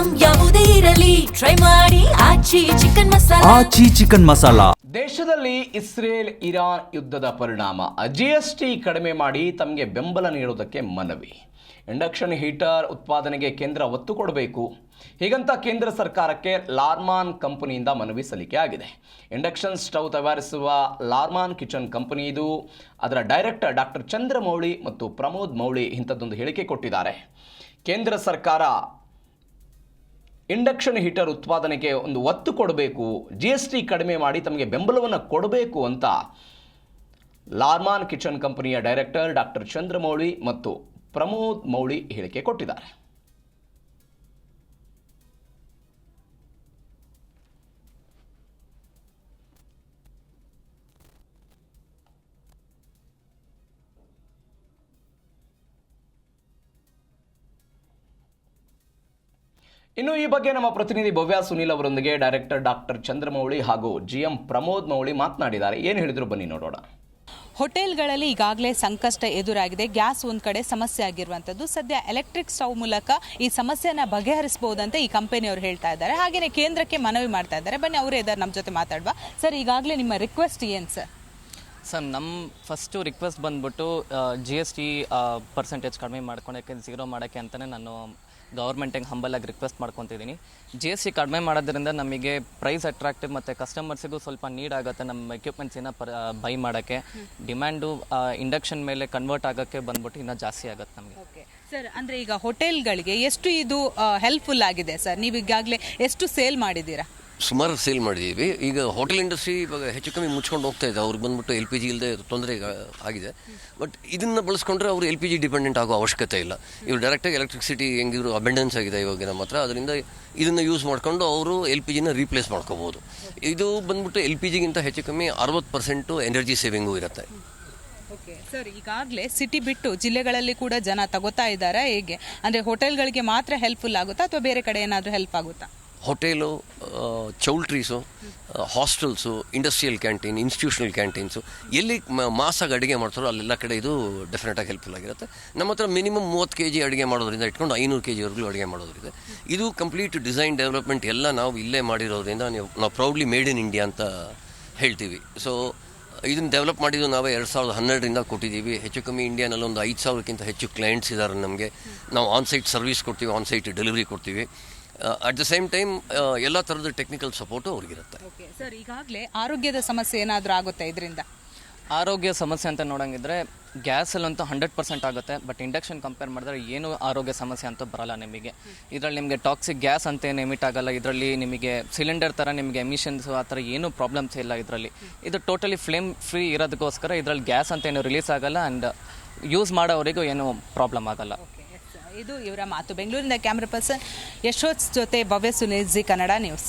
Item ಯಾವುದೇ ಇರಲಿ try ಮಾಡಿ ಆಚಿ ಚಿಕನ್ ಮಸಾಲಾ. ದೇಶದಲ್ಲಿ ಇಸ್ರೇಲ್ ಇರಾನ್ ಯುದ್ಧದ ಪರಿಣಾಮ GST ಕಡಿಮೆ ಮಾಡಿ ತಮಗೆ ಬೆಂಬಲ ನೀಡುವುದಕ್ಕೆ ಮನವಿ. ಇಂಡಕ್ಷನ್ ಹೀಟರ್ ಉತ್ಪಾದನೆಗೆ ಕೇಂದ್ರ ಒತ್ತು ಕೊಡಬೇಕು. ಹೀಗಂತ ಕೇಂದ್ರ ಸರ್ಕಾರಕ್ಕೆ ಲಾರ್ಮಾನ್ ಕಂಪನಿಯಿಂದ ಮನವಿ ಸಲ್ಲಿಕೆ ಆಗಿದೆ. ಇಂಡಕ್ಷನ್ ಸ್ಟವ್ ತಯಾರಿಸುವ ಲಾರ್ಮಾನ್ ಕಿಚನ್ ಕಂಪನಿ ಇದು. ಅದರ ಡೈರೆಕ್ಟರ್ ಡಾಕ್ಟರ್ ಚಂದ್ರಮೌಳಿ ಮತ್ತು ಪ್ರಮೋದ್ ಮೌಳಿ ಇಂಥದ್ದೊಂದು ಹೇಳಿಕೆ ಕೊಟ್ಟಿದ್ದಾರೆ. ಕೇಂದ್ರ ಸರ್ಕಾರ ಇಂಡಕ್ಷನ್ ಹೀಟರ್ ಉತ್ಪಾದನೆಗೆ ಒಂದು ಒತ್ತು ಕೊಡಬೇಕು, GST ಕಡಿಮೆ ಮಾಡಿ ತಮಗೆ ಬೆಂಬಲವನ್ನು ಕೊಡಬೇಕು ಅಂತ ಲಾರ್ಮಾನ್ ಕಿಚನ್ ಕಂಪನಿಯ ಡೈರೆಕ್ಟರ್ ಡಾಕ್ಟರ್ ಚಂದ್ರಮೌಳಿ ಮತ್ತು ಪ್ರಮೋದ್ ಮೌಳಿ ಹೇಳಿಕೆ ಕೊಟ್ಟಿದ್ದಾರೆ. ಇನ್ನು ಈ ಬಗ್ಗೆ ನಮ್ಮ ಪ್ರತಿನಿಧಿ ಭವ್ಯ ಸುನೀಲ್ ಅವರೊಂದಿಗೆ ಡೈರೆಕ್ಟರ್ ಡಾಕ್ಟರ್ ಚಂದ್ರಮೌಳಿ ಹಾಗೂ GM ಪ್ರಮೋದ್ ಮೌಳಿ ಮಾತನಾಡಿದ್ದಾರೆ. ಏನು ಹೇಳಿದ್ರು ಬನ್ನಿ ನೋಡೋಣ. ಹೋಟೆಲ್ಗಳಲ್ಲಿ ಈಗಾಗಲೇ ಸಂಕಷ್ಟ ಎದುರಾಗಿದೆ. ಗ್ಯಾಸ್ ಒಂದು ಕಡೆ ಸಮಸ್ಯೆ ಆಗಿರುವಂಥದ್ದು. ಸದ್ಯ ಎಲೆಕ್ಟ್ರಿಕ್ ಸ್ಟವ್ ಮೂಲಕ ಈ ಸಮಸ್ಯೆನ ಬಗೆಹರಿಸಬಹುದಂತ ಈ ಕಂಪನಿಯವರು ಹೇಳ್ತಾ ಇದ್ದಾರೆ. ಹಾಗೆಯೇ ಕೇಂದ್ರಕ್ಕೆ ಮನವಿ ಮಾಡ್ತಾ ಇದ್ದಾರೆ. ಬನ್ನಿ ಅವರೇ ಇದ್ದಾರೆ ನಮ್ಮ ಜೊತೆ ಮಾತಾಡುವ. ಸರ್, ಈಗಾಗಲೇ ನಿಮ್ಮ ರಿಕ್ವೆಸ್ಟ್ ಏನು ಸರ್? ನಮ್ಮ ಫಸ್ಟು ರಿಕ್ವೆಸ್ಟ್ ಬಂದ್ಬಿಟ್ಟು GST ಪರ್ಸೆಂಟೇಜ್ ಕಡಿಮೆ ಮಾಡ್ಕೊಳಕ್ಕೆ, ಝೀರೋ ಮಾಡೋಕ್ಕೆ ಅಂತಲೇ ನಾನು ಗೌರ್ಮೆಂಟಿಗೆ ಹಂಬಲಾಗಿ ರಿಕ್ವೆಸ್ಟ್ ಮಾಡ್ಕೊತಿದ್ದೀನಿ. GST ಕಡಿಮೆ ಮಾಡೋದ್ರಿಂದ ನಮಗೆ ಪ್ರೈಸ್ ಅಟ್ರಾಕ್ಟಿವ್ ಮತ್ತು ಕಸ್ಟಮರ್ಸಿಗೂ ಸ್ವಲ್ಪ ನೀಡ್ ಆಗುತ್ತೆ. ನಮ್ಮ ಎಕ್ವಿಪ್ಮೆಂಟ್ಸಿನ ಬೈ ಮಾಡೋಕ್ಕೆ ಡಿಮ್ಯಾಂಡು ಇಂಡಕ್ಷನ್ ಮೇಲೆ ಕನ್ವರ್ಟ್ ಆಗೋಕ್ಕೆ ಬಂದ್ಬಿಟ್ಟು ಇನ್ನೂ ಜಾಸ್ತಿ ಆಗುತ್ತೆ ನಮಗೆ. ಓಕೆ ಸರ್, ಅಂದರೆ ಈಗ ಹೋಟೆಲ್ಗಳಿಗೆ ಎಷ್ಟು ಇದು ಹೆಲ್ಪ್ಫುಲ್ ಆಗಿದೆ ಸರ್? ನೀವು ಈಗಾಗಲೇ ಎಷ್ಟು ಸೇಲ್ ಮಾಡಿದ್ದೀರಾ? ಸುಮಾರು ಸೇಲ್ ಮಾಡಿದ್ದೀವಿ. ಈಗ ಹೋಟೆಲ್ ಇಂಡಸ್ಟ್ರಿ ಇವಾಗ ಹೆಚ್ಚು ಕಮ್ಮಿ ಮುಚ್ಕೊಂಡು ಹೋಗ್ತಾ ಇದೆ. ಅವ್ರಿಗೆ ಬಂದ್ಬಿಟ್ಟು LPG ಇಲ್ಲದೆ ತೊಂದರೆ ಆಗಿದೆ. ಬಟ್ ಇದನ್ನು ಬಳಸ್ಕೊಂಡ್ರೆ ಅವರು LPG ಡಿಪೆಂಡೆಂಟ್ ಆಗೋ ಅವಶ್ಯಕತೆ ಇಲ್ಲ. ಇವರು ಡೈರೆಕ್ಟಾಗಿ ಎಲೆಕ್ಟ್ರಿಸಿಟಿ ಹೆಂಗಿದ್ರು ಅಬೆಂಡೆನ್ಸ್ ಆಗಿದೆ ಇವಾಗ ನಮ್ಮ ಹತ್ರ. ಅದರಿಂದ ಇದನ್ನು ಯೂಸ್ ಮಾಡಿಕೊಂಡು ಅವರು LPGನ ರೀಪ್ಲೇಸ್ ಮಾಡ್ಕೋಬೋದು. ಇದು ಬಂದ್ಬಿಟ್ಟು LPGಗಿಂತ ಹೆಚ್ಚು ಕಮ್ಮಿ 60% ಎನರ್ಜಿ ಸೇವಿಂಗು ಇರುತ್ತೆ. ಓಕೆ ಸರ್, ಈಗಾಗಲೇ ಸಿಟಿ ಬಿಟ್ಟು ಜಿಲ್ಲೆಗಳಲ್ಲಿ ಕೂಡ ಜನ ತಗೋತಾ ಇದ್ದಾರೆ. ಹೇಗೆ ಅಂದರೆ ಹೋಟೆಲ್ಗಳಿಗೆ ಮಾತ್ರ ಹೆಲ್ಪ್ಫುಲ್ ಆಗುತ್ತಾ ಅಥವಾ ಬೇರೆ ಕಡೆ ಏನಾದರೂ ಹೆಲ್ಪ್ ಆಗುತ್ತಾ? Hotel, choultries, hostels, industrial canteen, institutional canteens ಎಲ್ಲಿ ಮಾಸಾಗಿ ಅಡುಗೆ ಮಾಡ್ತಾರೋ ಅಲ್ಲೆಲ್ಲ ಕಡೆ ಇದು ಡೆಫಿನೆಟಾಗಿ ಹೆಲ್ಪ್ಫುಲ್ ಆಗಿರುತ್ತೆ. ನಮ್ಮ ಹತ್ರ ಮಿನಿಮಮ್ 30 kg ಅಡುಗೆ ಮಾಡೋದ್ರಿಂದ ಇಟ್ಕೊಂಡು 500 kgವರೆಗೂ ಅಡುಗೆ ಮಾಡೋದ್ರಿಂದ ಇದು ಕಂಪ್ಲೀಟ್ ಡಿಸೈನ್ ಡೆವಲಪ್ಮೆಂಟ್ ಎಲ್ಲ ನಾವು ಇಲ್ಲೇ ಮಾಡಿರೋದ್ರಿಂದ ನಾವು ಪ್ರೌಡ್ಲಿ ಮೇಡ್ ಇನ್ ಇಂಡಿಯಾ ಅಂತ ಹೇಳ್ತೀವಿ. ಸೊ ಇದನ್ನು ಡೆವಲಪ್ ಮಾಡಿದ್ದು ನಾವೇ 2012ರಿಂದ ಕೊಟ್ಟಿದ್ದೀವಿ. ಹೆಚ್ಚು ಕಮ್ಮಿ ಇಂಡಿಯಾನಲ್ಲಿ ಒಂದು 5000ಕ್ಕಿಂತ ಹೆಚ್ಚು ಕ್ಲೈಂಟ್ಸ್ ಇದ್ದಾರೆ ನಮಗೆ. ನಾವು ಆನ್ಸೈಟ್ ಸರ್ವಿಸ್ ಕೊಡ್ತೀವಿ, ಆನ್ಸೈಟ್ ಡೆಲಿವರಿ ಕೊಡ್ತೀವಿ. ಅಟ್ ದ ಸೇಮ್ ಟೈಮ್ ಎಲ್ಲ ಥರದ ಟೆಕ್ನಿಕಲ್ ಸಪೋರ್ಟು ಅವ್ರಿಗಿರುತ್ತೆ. ಓಕೆ ಸರ್, ಈಗಾಗಲೇ ಆರೋಗ್ಯದ ಸಮಸ್ಯೆ ಏನಾದರೂ ಆಗುತ್ತೆ ಇದರಿಂದ? ಆರೋಗ್ಯ ಸಮಸ್ಯೆ ಅಂತ ನೋಡೋಂಗಿದ್ರೆ ಗ್ಯಾಸಲ್ಲಂತೂ 100% ಆಗುತ್ತೆ. ಬಟ್ ಇಂಡಕ್ಷನ್ ಕಂಪೇರ್ ಮಾಡಿದ್ರೆ ಏನು ಆರೋಗ್ಯ ಸಮಸ್ಯೆ ಅಂತೂ ಬರಲ್ಲ ನಿಮಗೆ. ಇದರಲ್ಲಿ ನಿಮಗೆ ಟಾಕ್ಸಿಕ್ ಗ್ಯಾಸ್ ಅಂತ ಏನು ಎಮಿಟ್ ಆಗಲ್ಲ. ಇದರಲ್ಲಿ ನಿಮಗೆ ಸಿಲಿಂಡರ್ ಥರ ನಿಮಗೆ ಎಮಿಷನ್ಸು ಆ ಥರ ಏನೂ ಪ್ರಾಬ್ಲಮ್ಸ್ ಇಲ್ಲ ಇದರಲ್ಲಿ. ಇದು ಟೋಟಲಿ ಫ್ಲೇಮ್ ಫ್ರೀ ಇರೋದಕ್ಕೋಸ್ಕರ ಇದರಲ್ಲಿ ಗ್ಯಾಸ್ ಅಂತ ಏನು ರಿಲೀಸ್ ಆಗಲ್ಲ. ಆ್ಯಂಡ್ ಯೂಸ್ ಮಾಡೋವರೆಗೂ ಏನೂ ಪ್ರಾಬ್ಲಮ್ ಆಗಲ್ಲ. ಇದು ಇವರ ಮಾತು. ಬೆಂಗಳೂರಿನ ಕ್ಯಾಮ್ರಾ ಪರ್ಸನ್ ಯಶೋತ್ ಜೊತೆ ಭವ್ಯ ಸುನೀಲ್, ಜಿ ಕನ್ನಡ ನ್ಯೂಸ್.